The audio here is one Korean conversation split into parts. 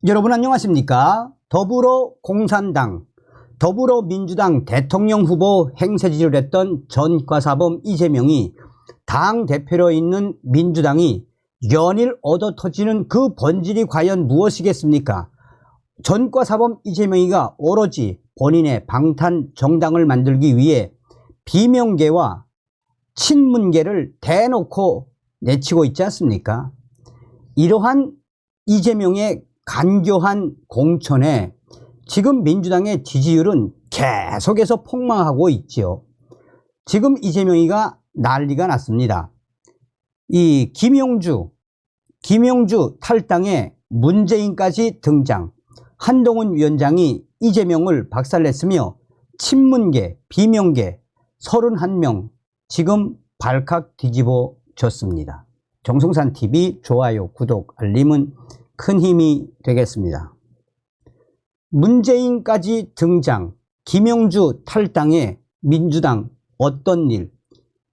여러분 안녕하십니까? 더불어공산당, 더불어민주당 대통령 후보 행세지를 했던 전과사범 이재명이 당대표로 있는 민주당이 연일 얻어터지는 그 본질이 과연 무엇이겠습니까? 전과사범 이재명이가 오로지 본인의 방탄 정당을 만들기 위해 비명계와 친문계를 대놓고 내치고 있지 않습니까? 이러한 이재명의 간교한 공천에 지금 민주당의 지지율은 계속해서 폭망하고 있지요. 지금 이재명이가 난리가 났습니다. 이 김용주 탈당에 문재인까지 등장, 한동훈 위원장이 이재명을 박살냈으며 친문계, 비명계 31명 지금 발칵 뒤집어 졌습니다. 정성산TV 좋아요, 구독, 알림은 큰 힘이 되겠습니다. 문재인까지 등장, 김용주 탈당에 민주당 어떤 일,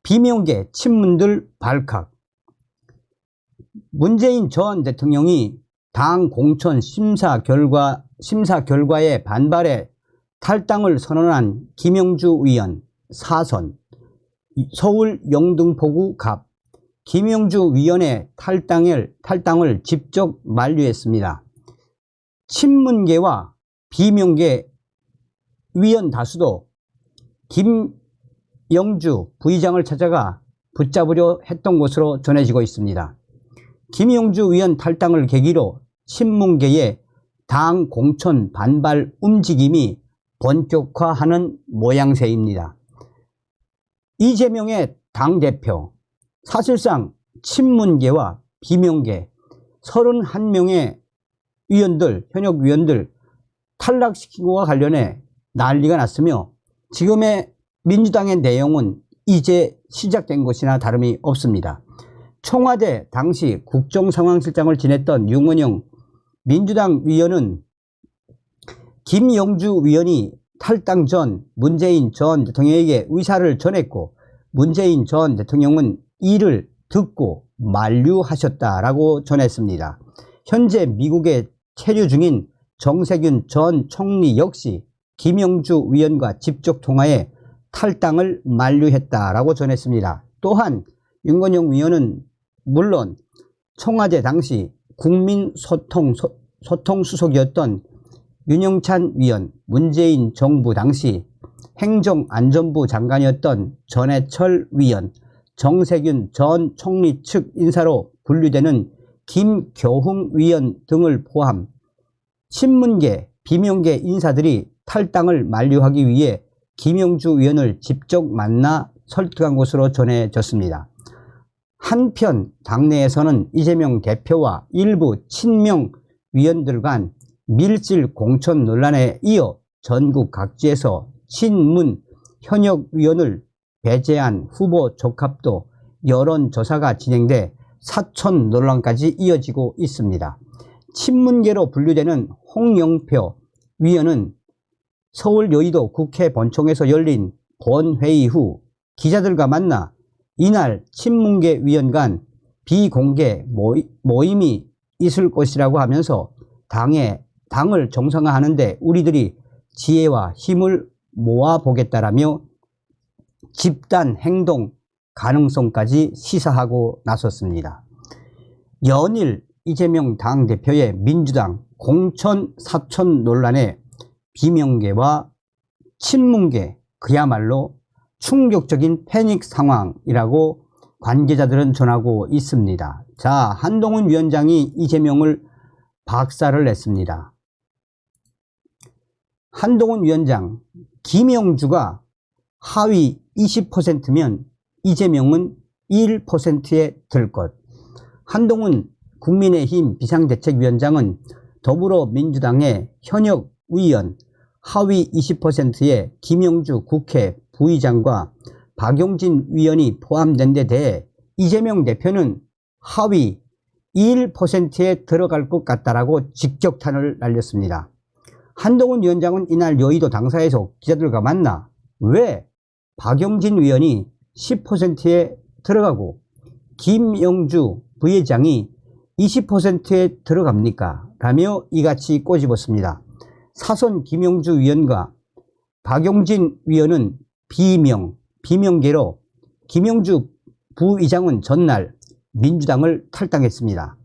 비명계 친문들 발칵. 문재인 전 대통령이 당 공천 심사 결과에 반발해 탈당을 선언한 김용주 의원 사선, 서울 영등포구 갑, 김용주 위원의 탈당을 직접 만류했습니다. 친문계와 비명계 위원 다수도 김용주 부의장을 찾아가 붙잡으려 했던 것으로 전해지고 있습니다. 김용주 위원 탈당을 계기로 친문계의 당 공천 반발 움직임이 본격화하는 모양새입니다. 이재명의 당대표, 사실상 친문계와 비명계 31명의 위원들, 현역 위원들 탈락시킨 것과 관련해 난리가 났으며 지금의 민주당의 내용은 이제 시작된 것이나 다름이 없습니다. 청와대 당시 국정상황실장을 지냈던 윤건영 민주당 위원은 김용주 위원이 탈당 전 문재인 전 대통령에게 의사를 전했고 문재인 전 대통령은 이를 듣고 만류하셨다라고 전했습니다. 현재 미국에 체류 중인 정세균 전 총리 역시 김용주 위원과 직접 통화해 탈당을 만류했다라고 전했습니다. 또한 윤건영 위원은 물론 청와대 당시 국민소통수석이었던 윤영찬 위원, 문재인 정부 당시 행정안전부 장관이었던 전해철 위원, 정세균 전 총리 측 인사로 분류되는 김교흥 위원 등을 포함 친문계, 비명계 인사들이 탈당을 만류하기 위해 김용주 위원을 직접 만나 설득한 것으로 전해졌습니다. 한편 당내에서는 이재명 대표와 일부 친명 위원들 간 밀실 공천 논란에 이어 전국 각지에서 친문 현역 위원을 배제한 후보 적합도 여론조사가 진행돼 사천 논란까지 이어지고 있습니다. 친문계로 분류되는 홍영표 위원은 서울 여의도 국회 본청에서 열린 본회의 후 기자들과 만나 이날 친문계 위원 간 비공개 모임이 있을 것이라고 하면서 당을 정상화하는 데 우리들이 지혜와 힘을 모아보겠다라며 집단 행동 가능성까지 시사하고 나섰습니다. 연일 이재명 당대표의 민주당 공천 사천 논란에 비명계와 친문계 그야말로 충격적인 패닉 상황이라고 관계자들은 전하고 있습니다. 자, 한동훈 위원장이 이재명을 박살을 냈습니다. 한동훈 위원장, 김용주가 하위 20%면 이재명은 1%에 들 것. 한동훈 국민의힘 비상대책위원장은 더불어민주당의 현역 위원 하위 20%에 김용주 국회 부의장과 박용진 위원이 포함된 데 대해 이재명 대표는 하위 1%에 들어갈 것 같다라고 직격탄을 날렸습니다. 한동훈 위원장은 이날 여의도 당사에서 기자들과 만나 왜 박용진 위원이 10%에 들어가고 김용주 부회장이 20%에 들어갑니까? 라며 이같이 꼬집었습니다. 사선 김영주 위원과 박용진 위원은 비명계로 김영주 부의장은 전날 민주당을 탈당했습니다.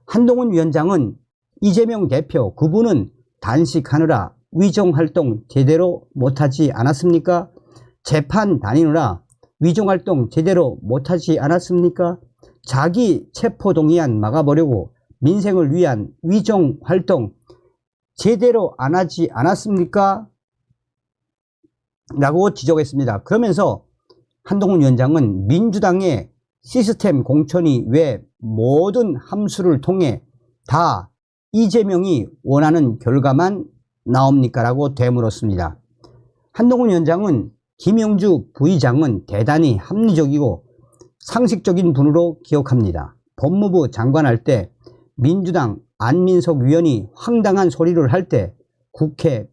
한동훈 위원장은 이재명 대표 그분은 단식하느라 위정활동 제대로 못하지 않았습니까? 재판 다니느라 위정활동 제대로 못하지 않았습니까? 자기 체포동의안 막아보려고 민생을 위한 위정활동 제대로 안 하지 않았습니까? 라고 지적했습니다. 그러면서 한동훈 위원장은 민주당의 시스템 공천이 왜 모든 함수를 통해 다 이재명이 원하는 결과만 나옵니까? 라고 되물었습니다. 한동훈 위원장은 김영주 부의장은 대단히 합리적이고 상식적인 분으로 기억합니다. 법무부 장관할 때 민주당 안민석 위원이 황당한 소리를 할 때 국회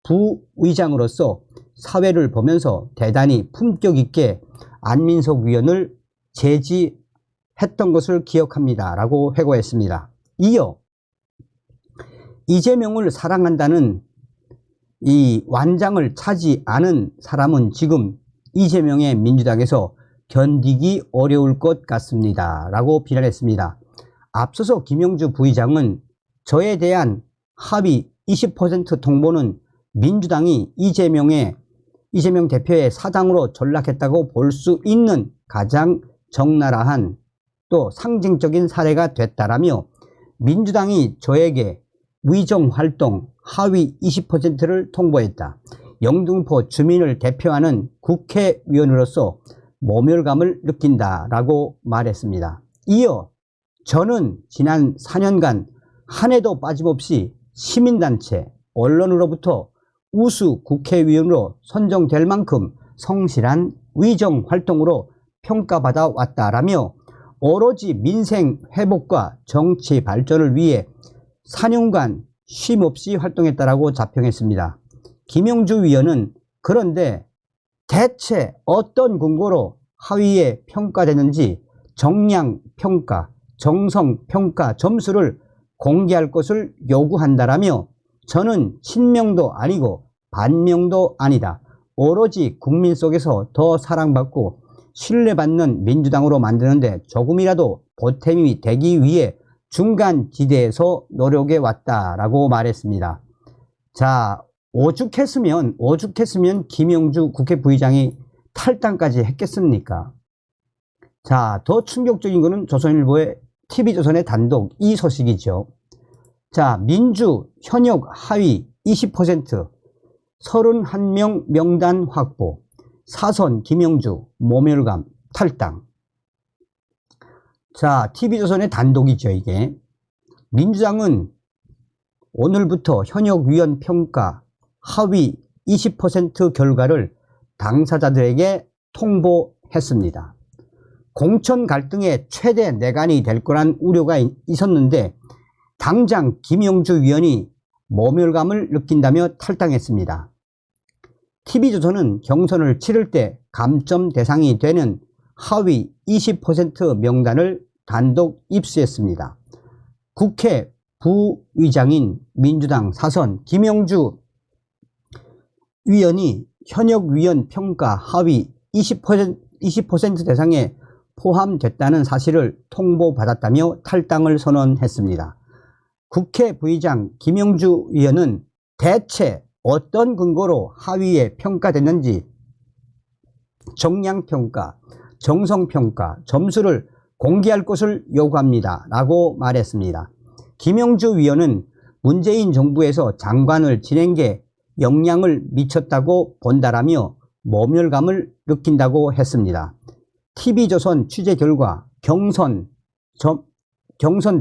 부의장으로서 사회를 보면서 대단히 품격 있게 안민석 위원을 제지했던 것을 기억합니다. 라고 회고했습니다. 이어 이재명을 사랑한다는 이 완장을 차지 않은 사람은 지금 이재명의 민주당에서 견디기 어려울 것 같습니다. 라고 비난했습니다. 앞서서 김영주 부의장은 저에 대한 합의 20% 통보는 민주당이 이재명 대표의 사당으로 전락했다고 볼 수 있는 가장 적나라한 또 상징적인 사례가 됐다라며 민주당이 저에게 위정활동 하위 20%를 통보했다. 영등포 주민을 대표하는 국회의원으로서 모멸감을 느낀다라고 말했습니다. 이어 저는 지난 4년간 한 해도 빠짐없이 시민단체, 언론으로부터 우수 국회의원으로 선정될 만큼 성실한 위정활동으로 평가받아 왔다라며 오로지 민생 회복과 정치 발전을 위해 4년간 쉼없이 활동했다라고 자평했습니다. 김영주 위원은 그런데 대체 어떤 근거로 하위에 평가되는지 정량평가, 정성평가 점수를 공개할 것을 요구한다라며 저는 친명도 아니고 반명도 아니다. 오로지 국민 속에서 더 사랑받고 신뢰받는 민주당으로 만드는데 조금이라도 보탬이 되기 위해 중간지대에서 노력해 왔다라고 말했습니다. 자, 오죽했으면 김영주 국회 부의장이 탈당까지 했겠습니까? 자, 더 충격적인 것은 조선일보의 TV조선의 단독 이 소식이죠. 자, 민주 현역 하위 20% 31명 명단 확보, 사선 김영주 모멸감 탈당. 자, TV조선의 단독이죠. 이게 민주당은 오늘부터 현역 위원 평가 하위 20% 결과를 당사자들에게 통보했습니다. 공천 갈등의 최대 내관이 될 거란 우려가 있었는데 당장 김영주 위원이 모멸감을 느낀다며 탈당했습니다. TV조선은 경선을 치를 때 감점 대상이 되는 하위 20% 명단을 단독 입수했습니다. 국회 부의장인 민주당 사선 김영주 위원이 현역 위원 평가 하위 20% 대상에 포함됐다는 사실을 통보받았다며 탈당을 선언했습니다. 국회 부의장 김영주 위원은 대체 어떤 근거로 하위에 평가됐는지 정량평가, 정성평가 점수를 공개할 것을 요구합니다. 라고 말했습니다. 김영주 위원은 문재인 정부에서 장관을 지낸 게 영향을 미쳤다고 본다라며 모멸감을 느낀다고 했습니다. TV조선 취재 결과 경선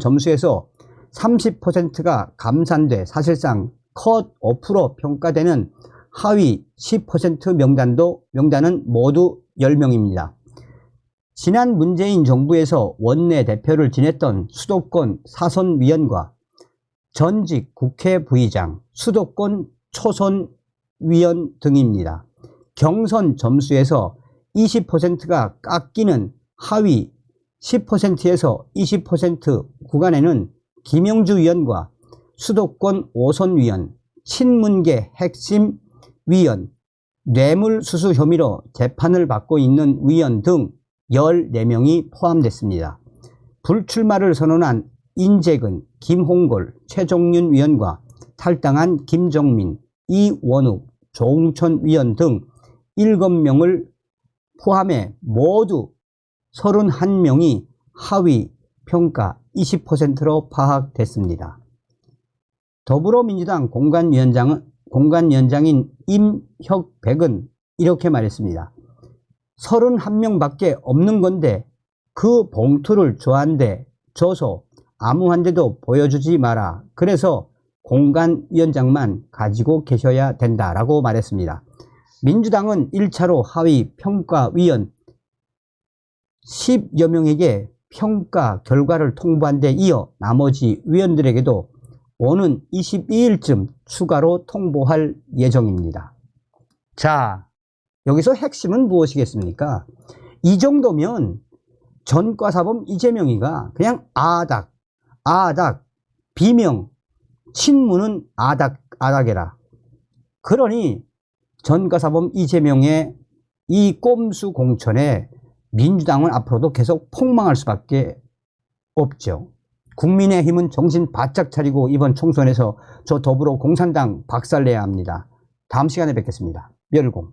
점수에서 30%가 감산돼 사실상 컷오프로 평가되는 하위 10% 명단은 모두 10명입니다. 지난 문재인 정부에서 원내대표를 지냈던 수도권 사선위원과 전직 국회 부의장, 수도권 초선위원 등입니다. 경선 점수에서 20%가 깎이는 하위 10%에서 20% 구간에는 김영주 위원과 수도권 5선 위원, 친문계 핵심 위원, 뇌물수수 혐의로 재판을 받고 있는 위원 등 14명이 포함됐습니다. 불출마를 선언한 인재근, 김홍걸, 최종윤 위원과 탈당한 김정민, 이원욱, 조웅천 위원 등 7명을 포함해 모두 31명이 하위 평가 20%로 파악됐습니다. 더불어민주당 공관위원장인 임혁백은 이렇게 말했습니다. 31명밖에 없는 건데 그 봉투를 저한테 줘서 아무한테도 보여주지 마라. 그래서 공관위원장만 가지고 계셔야 된다라고 말했습니다. 민주당은 1차로 하위 평가위원 10여 명에게 평가 결과를 통보한 데 이어 나머지 위원들에게도 오는 22일쯤 추가로 통보할 예정입니다. 자, 여기서 핵심은 무엇이겠습니까? 이 정도면 전과사범 이재명이가 그냥 아닥, 비명, 친문은 아닥해라. 그러니 전과사범 이재명의 이 꼼수 공천에 민주당은 앞으로도 계속 폭망할 수밖에 없죠. 국민의힘은 정신 바짝 차리고 이번 총선에서 저 더불어 공산당 박살내야 합니다. 다음 시간에 뵙겠습니다. 멸공.